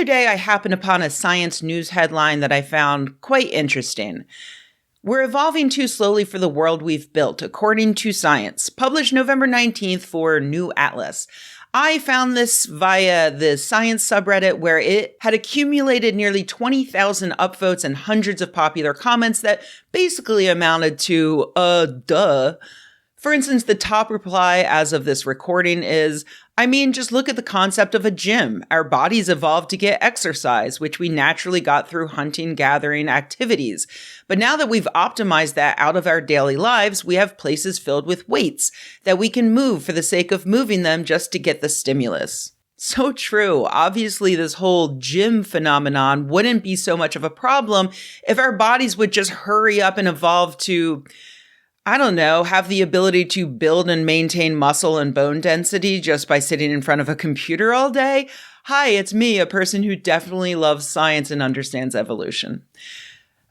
other day, I happened upon a science news headline that I found quite interesting. We're evolving too slowly for the world we've built, according to science. Published November 19th for New Atlas. I found this via the science subreddit where it had accumulated nearly 20,000 upvotes and hundreds of popular comments that basically amounted to, duh. For instance, the top reply as of this recording is, just look at the concept of a gym. Our bodies evolved to get exercise, which we naturally got through hunting, gathering activities. But now that we've optimized that out of our daily lives, we have places filled with weights that we can move for the sake of moving them just to get the stimulus. So true. Obviously, this whole gym phenomenon wouldn't be so much of a problem if our bodies would just hurry up and evolve to, have the ability to build and maintain muscle and bone density just by sitting in front of a computer all day. Hi, it's me, a person who definitely loves science and understands evolution.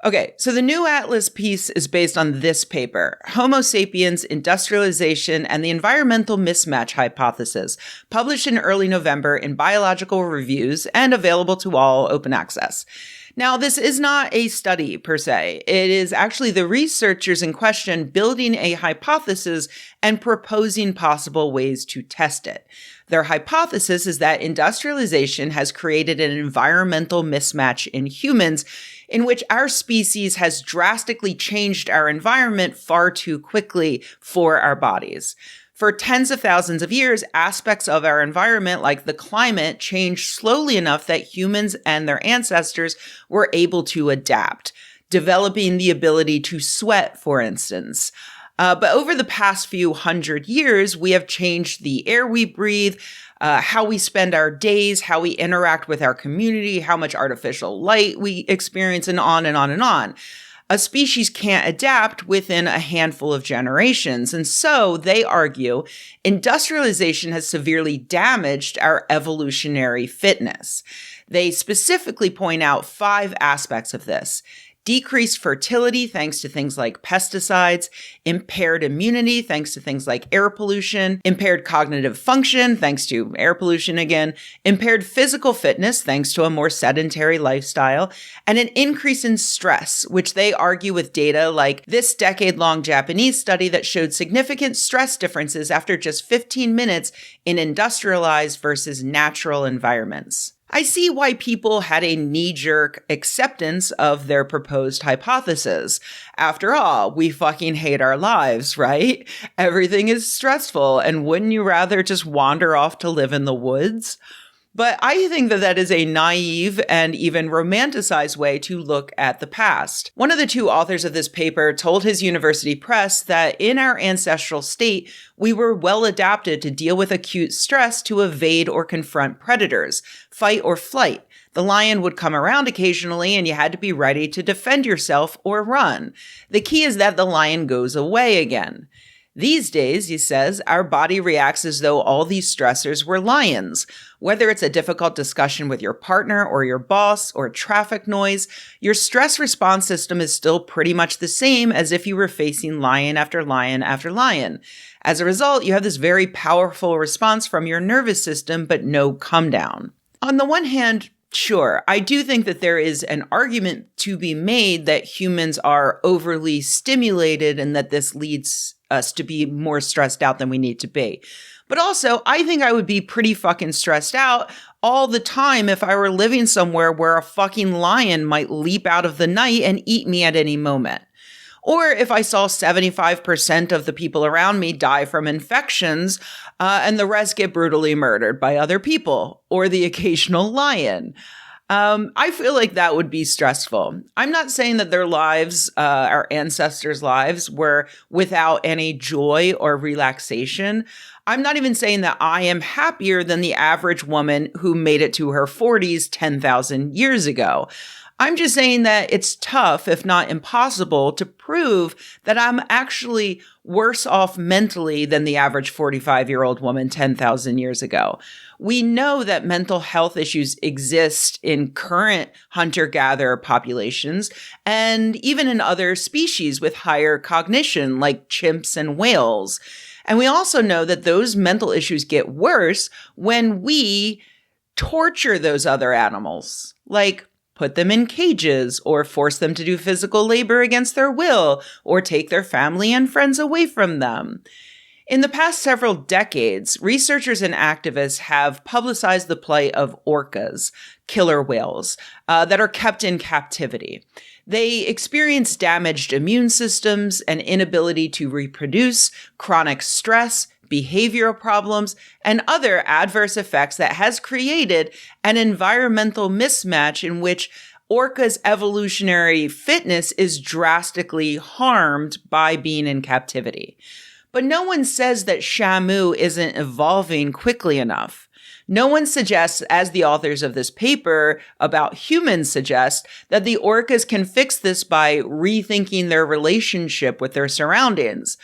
Okay, so the New Atlas piece is based on this paper, Homo sapiens, Industrialization, and the Environmental Mismatch Hypothesis, published in early November in Biological Reviews and available to all open access. Now, this is not a study per se. It is actually the researchers in question building a hypothesis and proposing possible ways to test it. Their hypothesis is that industrialization has created an environmental mismatch in humans in which our species has drastically changed our environment far too quickly for our bodies. For tens of thousands of years, aspects of our environment, like the climate, changed slowly enough that humans and their ancestors were able to adapt, developing the ability to sweat, for instance. But over the past few hundred years, we have changed the air we breathe, how we spend our days, how we interact with our community, how much artificial light we experience, and on and on and on. A species can't adapt within a handful of generations. And so, they argue, industrialization has severely damaged our evolutionary fitness. They specifically point out 5 aspects of this. Decreased fertility thanks to things like pesticides, impaired immunity thanks to things like air pollution, impaired cognitive function thanks to air pollution again, impaired physical fitness thanks to a more sedentary lifestyle, and an increase in stress, which they argue with data like this decade-long Japanese study that showed significant stress differences after just 15 minutes in industrialized versus natural environments. I see why people had a knee-jerk acceptance of their proposed hypothesis. After all, we fucking hate our lives, right? Everything is stressful, and wouldn't you rather just wander off to live in the woods? But I think that that is a naive and even romanticized way to look at the past. One of the 2 authors of this paper told his university press that in our ancestral state, we were well adapted to deal with acute stress to evade or confront predators, fight or flight. The lion would come around occasionally and you had to be ready to defend yourself or run. The key is that the lion goes away again. These days, he says, our body reacts as though all these stressors were lions. Whether it's a difficult discussion with your partner or your boss or traffic noise, your stress response system is still pretty much the same as if you were facing lion after lion after lion. As a result, you have this very powerful response from your nervous system, but no come down. On the one hand, sure, I do think that there is an argument to be made that humans are overly stimulated and that this leads us to be more stressed out than we need to be. But also, I think I would be pretty fucking stressed out all the time if I were living somewhere where a fucking lion might leap out of the night and eat me at any moment. Or if I saw 75% of the people around me die from infections and the rest get brutally murdered by other people or the occasional lion. I feel like that would be stressful. I'm not saying that their lives, our ancestors' lives, were without any joy or relaxation. I'm not even saying that I am happier than the average woman who made it to her 40s 10,000 years ago. I'm just saying that it's tough, if not impossible, to prove that I'm actually worse off mentally than the average 45-year-old woman 10,000 years ago. We know that mental health issues exist in current hunter-gatherer populations and even in other species with higher cognition like chimps and whales. And we also know that those mental issues get worse when we torture those other animals, like put them in cages or force them to do physical labor against their will or take their family and friends away from them. In the past several decades, researchers and activists have publicized the plight of orcas, killer whales, that are kept in captivity. They experience damaged immune systems, an inability to reproduce, chronic stress, behavioral problems, and other adverse effects that has created an environmental mismatch in which orcas' evolutionary fitness is drastically harmed by being in captivity. But no one says that Shamu isn't evolving quickly enough. No one suggests, as the authors of this paper about humans suggest, that the orcas can fix this by rethinking their relationship with their surroundings.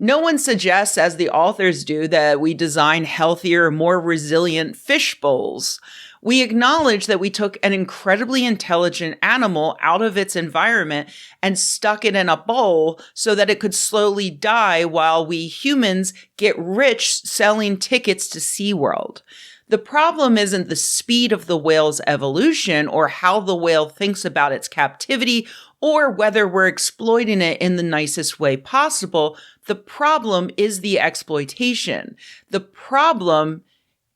No one suggests, as the authors do, that we design healthier, more resilient fish bowls. We acknowledge that we took an incredibly intelligent animal out of its environment and stuck it in a bowl so that it could slowly die while we humans get rich selling tickets to SeaWorld. The problem isn't the speed of the whale's evolution or how the whale thinks about its captivity or whether we're exploiting it in the nicest way possible. The problem is the exploitation. The problem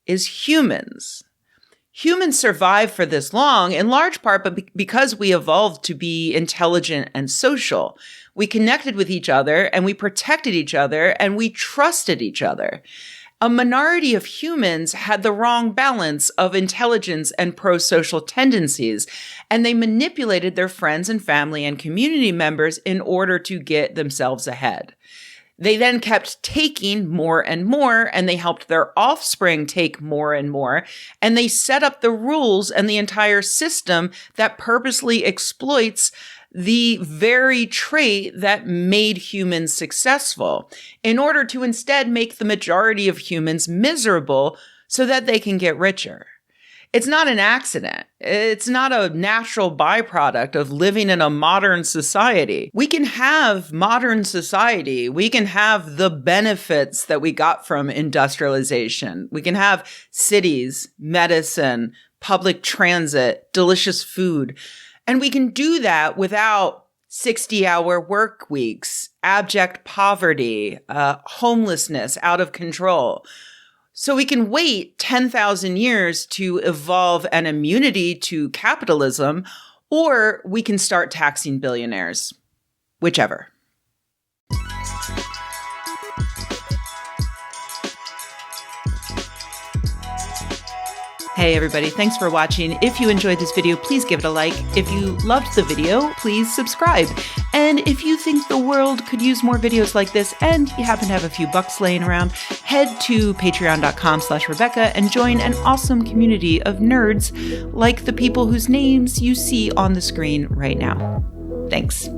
is humans. Humans survive for this long in large part because we evolved to be intelligent and social. We connected with each other and we protected each other and we trusted each other. A minority of humans had the wrong balance of intelligence and pro-social tendencies, and they manipulated their friends and family and community members in order to get themselves ahead. They then kept taking more and more, and they helped their offspring take more and more, and they set up the rules and the entire system that purposely exploits the very trait that made humans successful in order to instead make the majority of humans miserable so that they can get richer. It's not an accident. It's not a natural byproduct of living in a modern society. We can have modern society. We can have the benefits that we got from industrialization. We can have cities, medicine, public transit, delicious food. And we can do that without 60-hour work weeks, abject poverty, homelessness out of control. So we can wait 10,000 years to evolve an immunity to capitalism, or we can start taxing billionaires. Whichever. Hey everybody, thanks for watching. If you enjoyed this video, please give it a like. If you loved the video, please subscribe. And if you think the world could use more videos like this and you happen to have a few bucks laying around, head to patreon.com/Rebecca and join an awesome community of nerds like the people whose names you see on the screen right now. Thanks.